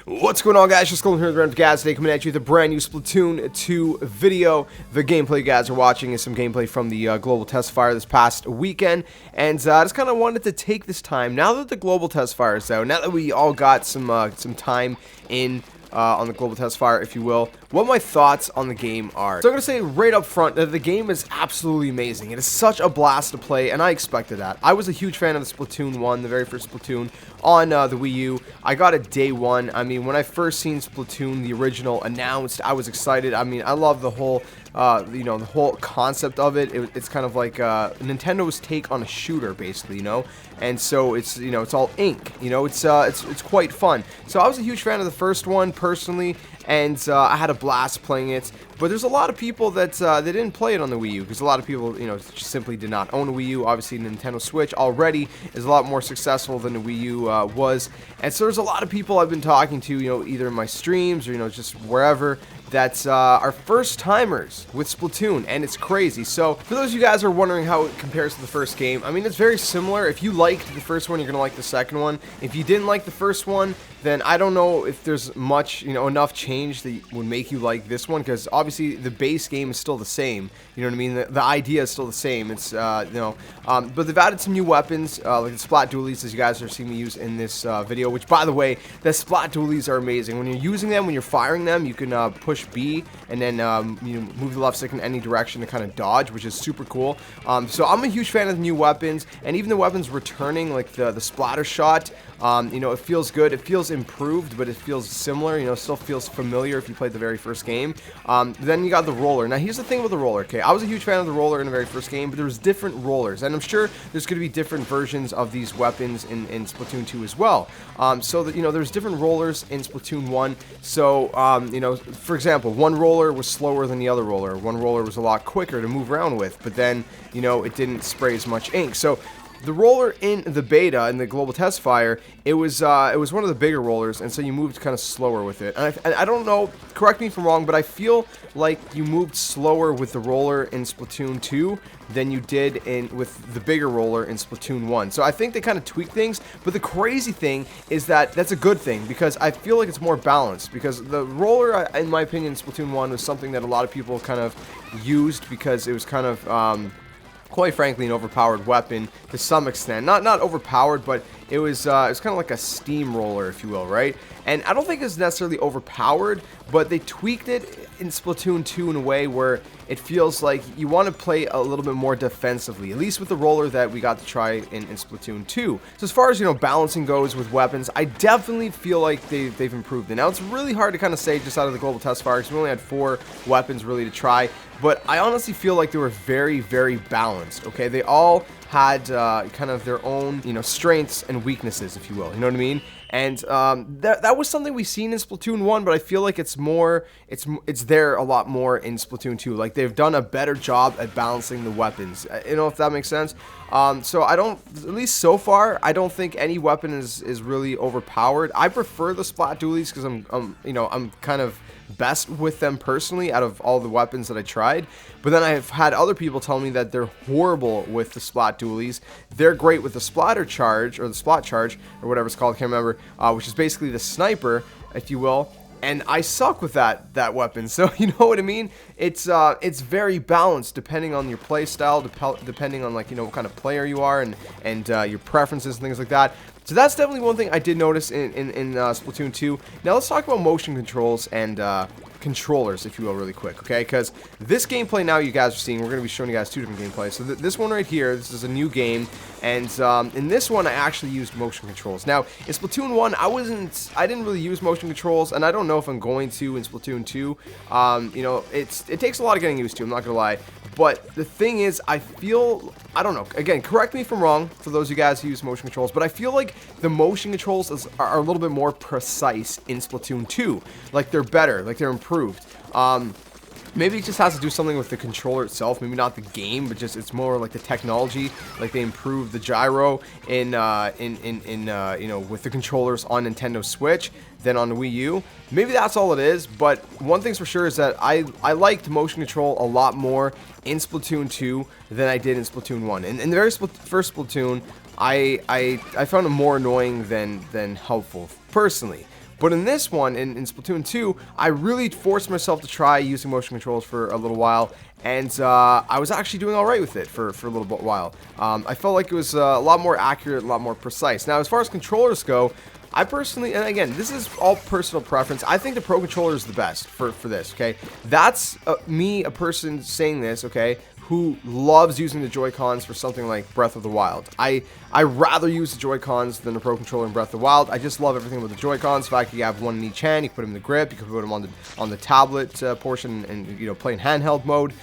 What's going on, guys? JSkeleton here with Random Guys today, coming at you with a brand new Splatoon 2 video. The gameplay you guys are watching is some gameplay from the global test fire this past weekend, and I just kind of wanted to take this time, now that the global test fire is out, now that we all got some time in on the global test fire, if you will, what my thoughts on the game are. So I'm going to say right up front that the game is absolutely amazing. It is such a blast to play, and I expected that. I was a huge fan of the Splatoon 1, the very first Splatoon, on the Wii U. I got it day one. I mean, when I first seen Splatoon, the original, announced, I was excited. I mean, I love the whole, you know, the whole concept of it. It's kind of like Nintendo's take on a shooter, basically, you know. And so it's, you know, it's all ink. You know, it's quite fun. So I was a huge fan of the first one personally, and I had a blast playing it. But there's a lot of people that they didn't play it on the Wii U, because a lot of people, you know, just simply did not own a Wii U. Obviously, Nintendo Switch already is a lot more successful than the Wii U was, and so there's a lot of people I've been talking to, you know, either in my streams or, you know, just wherever, that are first timers with Splatoon, and it's crazy. So for those of you guys who are wondering how it compares to the first game, I mean, it's very similar. If you liked the first one, you're gonna like the second one. If you didn't like the first one, then I don't know if there's much, you know, enough change that would make you like this one, because obviously the base game is still the same. You know what I mean? The idea is still the same. It's you know, but they've added some new weapons, like the Splat Dualies, as you guys are seeing me use in this video. Which, by the way, the Splat Dualies are amazing. When you're using them, when you're firing them, you can push B and then you know, move the left stick in any direction to kind of dodge, which is super cool. So I'm a huge fan of the new weapons, and even the weapons returning, like the splatter shot. You know, it feels good. It feels improved, but it feels similar. You know, it still feels familiar if you played the very first game. Then you got the roller. Now, here's the thing with the roller. Okay, I was a huge fan of the roller in the very first game, but there was different rollers, and I'm sure there's going to be different versions of these weapons in Splatoon 2 as well. So that, you know, there's different rollers in Splatoon 1. So you know, for example, one roller was slower than the other roller. One roller was a lot quicker to move around with, but then, you know, it didn't spray as much ink. So the roller in the beta, in the global test fire, it was one of the bigger rollers, and so you moved kind of slower with it. And I don't know, correct me if I'm wrong, but I feel like you moved slower with the roller in Splatoon 2 than you did with the bigger roller in Splatoon 1. So I think they kind of tweak things, but the crazy thing is that that's a good thing, because I feel like it's more balanced, because the roller, in my opinion, in Splatoon 1 was something that a lot of people kind of used because it was kind of quite frankly an overpowered weapon to some extent. Not overpowered, but it was kind of like a steamroller, if you will, right? And I don't think it's necessarily overpowered, but they tweaked it in Splatoon 2 in a way where it feels like you want to play a little bit more defensively, at least with the roller that we got to try in Splatoon 2. So as far as, you know, balancing goes with weapons, I definitely feel like they've improved it. Now, it's really hard to kind of say just out of the global test fire, because we only had 4 weapons really to try, but I honestly feel like they were very, very balanced, okay? They all had kind of their own, you know, strengths and weaknesses, if you will, you know what I mean? And that was something we've seen in Splatoon 1, but I feel like it's there a lot more in Splatoon 2. Like, they've done a better job at balancing the weapons, you know, if that makes sense. So I don't, at least so far, I don't think any weapon is really overpowered. I prefer the Splat Dualies because you know, I'm kind of best with them personally out of all the weapons that I tried. But then I've had other people tell me that they're horrible with the Splat Dualies. They're great with the Splatter Charge, or the Splat Charge, or whatever it's called, I can't remember, which is basically the sniper, if you will. And I suck with that weapon, so you know what I mean? It's very balanced depending on your play style, depending on, like, you know, what kind of player you are, and your preferences and things like that. So that's definitely one thing I did notice in Splatoon 2. Now let's talk about motion controls and controllers, if you will, really quick, okay? Because this gameplay now you guys are seeing, we're going to be showing you guys 2 different gameplays. So this one right here, this is a new game, and in this one I actually used motion controls. Now in Splatoon 1, I didn't really use motion controls, and I don't know if I'm going to in Splatoon 2. You know, it takes a lot of getting used to, I'm not gonna lie. But the thing is, I don't know, again, correct me if I'm wrong, for those of you guys who use motion controls, but I feel like the motion controls are a little bit more precise in Splatoon 2. Like, they're better, like, they're improved. Maybe it just has to do something with the controller itself, maybe not the game, but just it's more like the technology. Like, they improved the gyro in you know, with the controllers on Nintendo Switch than on the Wii U. Maybe that's all it is, but one thing's for sure is that I liked motion control a lot more in Splatoon 2 than I did in Splatoon 1. In the very first Splatoon, I found it more annoying than helpful, personally. But in this one, in Splatoon 2, I really forced myself to try using motion controls for a little while, and I was actually doing all right with it for a little while. I felt like it was a lot more accurate, a lot more precise. Now, as far as controllers go, I personally, and again, this is all personal preference, I think the Pro Controller is the best for this, okay? That's me, a person saying this, okay, who loves using the Joy-Cons for something like Breath of the Wild. I rather use the Joy-Cons than the Pro Controller in Breath of the Wild. I just love everything with the Joy-Cons. In fact, you have one in each hand, you can put them in the grip, you can put them on the tablet portion and, you know, play in handheld mode.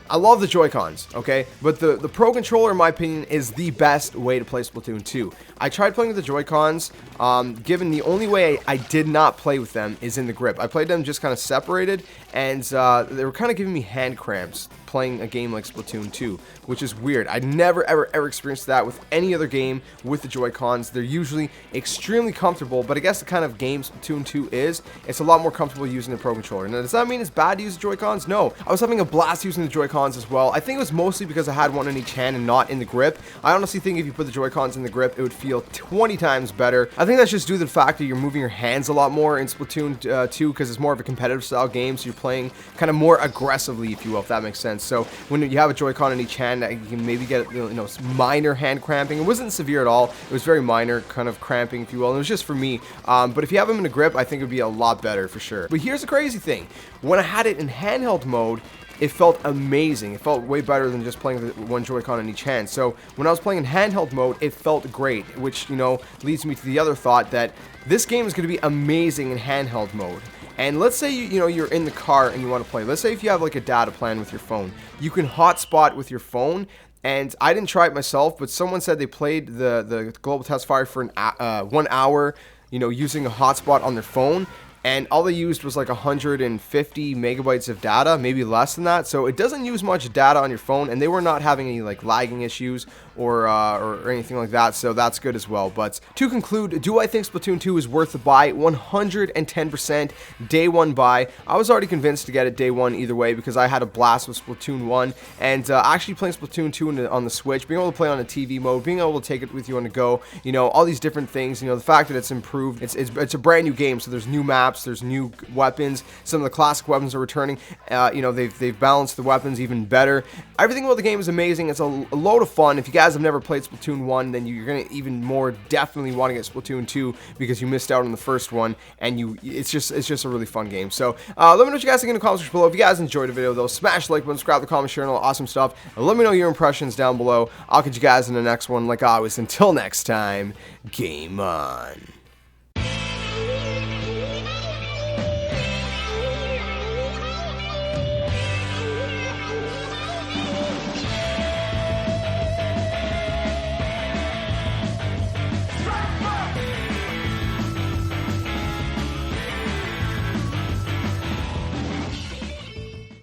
I love the Joy-Cons, okay? But the Pro Controller, in my opinion, is the best way to play Splatoon 2. I tried playing with the Joy-Cons, given the only way I did not play with them is in the grip. I played them just kind of separated, and they were kind of giving me hand cramps playing a game like Splatoon 2, which is weird. I never, ever experienced that with any other game with the Joy-Cons. They're usually extremely comfortable, but I guess the kind of game Splatoon 2 is, it's a lot more comfortable using the Pro Controller. Now, does that mean it's bad to use the Joy-Cons? No. I was having a blast using the Joy-Cons as well. I think it was mostly because I had one in each hand and not in the grip. I honestly think if you put the Joy-Cons in the grip, it would feel 20 times better. I think that's just due to the fact that you're moving your hands a lot more in Splatoon 2 because it's more of a competitive style game, so you're playing kind of more aggressively, if you will, if that makes sense. So when you have a Joy-Con in each hand, you can maybe get, you know, minor hand cramping. It wasn't severe at all. It was very minor kind of cramping, if you will, and it was just for me. But if you have them in a grip, I think it would be a lot better for sure. But here's the crazy thing. When I had it in handheld mode, it felt amazing. It felt way better than just playing with one Joy-Con in each hand. So when I was playing in handheld mode, it felt great, which, you know, leads me to the other thought that this game is going to be amazing in handheld mode. And let's say you're in the car and you want to play. Let's say if you have like a data plan with your phone, you can hotspot with your phone. And I didn't try it myself, but someone said they played the global test fire for 1 hour, you know, using a hotspot on their phone. And all they used was like 150 megabytes of data, maybe less than that. So it doesn't use much data on your phone, and they were not having any like lagging issues or anything like that. So that's good as well. But to conclude, do I think Splatoon 2 is worth the buy? 110% day one buy. I was already convinced to get it day one either way because I had a blast with Splatoon 1, and actually playing Splatoon 2 on the Switch, being able to play on a TV mode, being able to take it with you on the go, you know, all these different things. You know, the fact that it's improved, it's a brand new game, so there's new maps. There's new weapons. Some of the classic weapons are returning. You know, they've balanced the weapons even better. Everything about the game is amazing. It's a load of fun. If you guys have never played Splatoon 1, then you're gonna even more definitely want to get Splatoon 2 because you missed out on the first one, and it's just a really fun game. So let me know what you guys think in the comments section below. If you guys enjoyed the video, though, smash the like button, subscribe to the comment, share, and all awesome stuff. And let me know your impressions down below. I'll catch you guys in the next one. Like always, until next time, game on.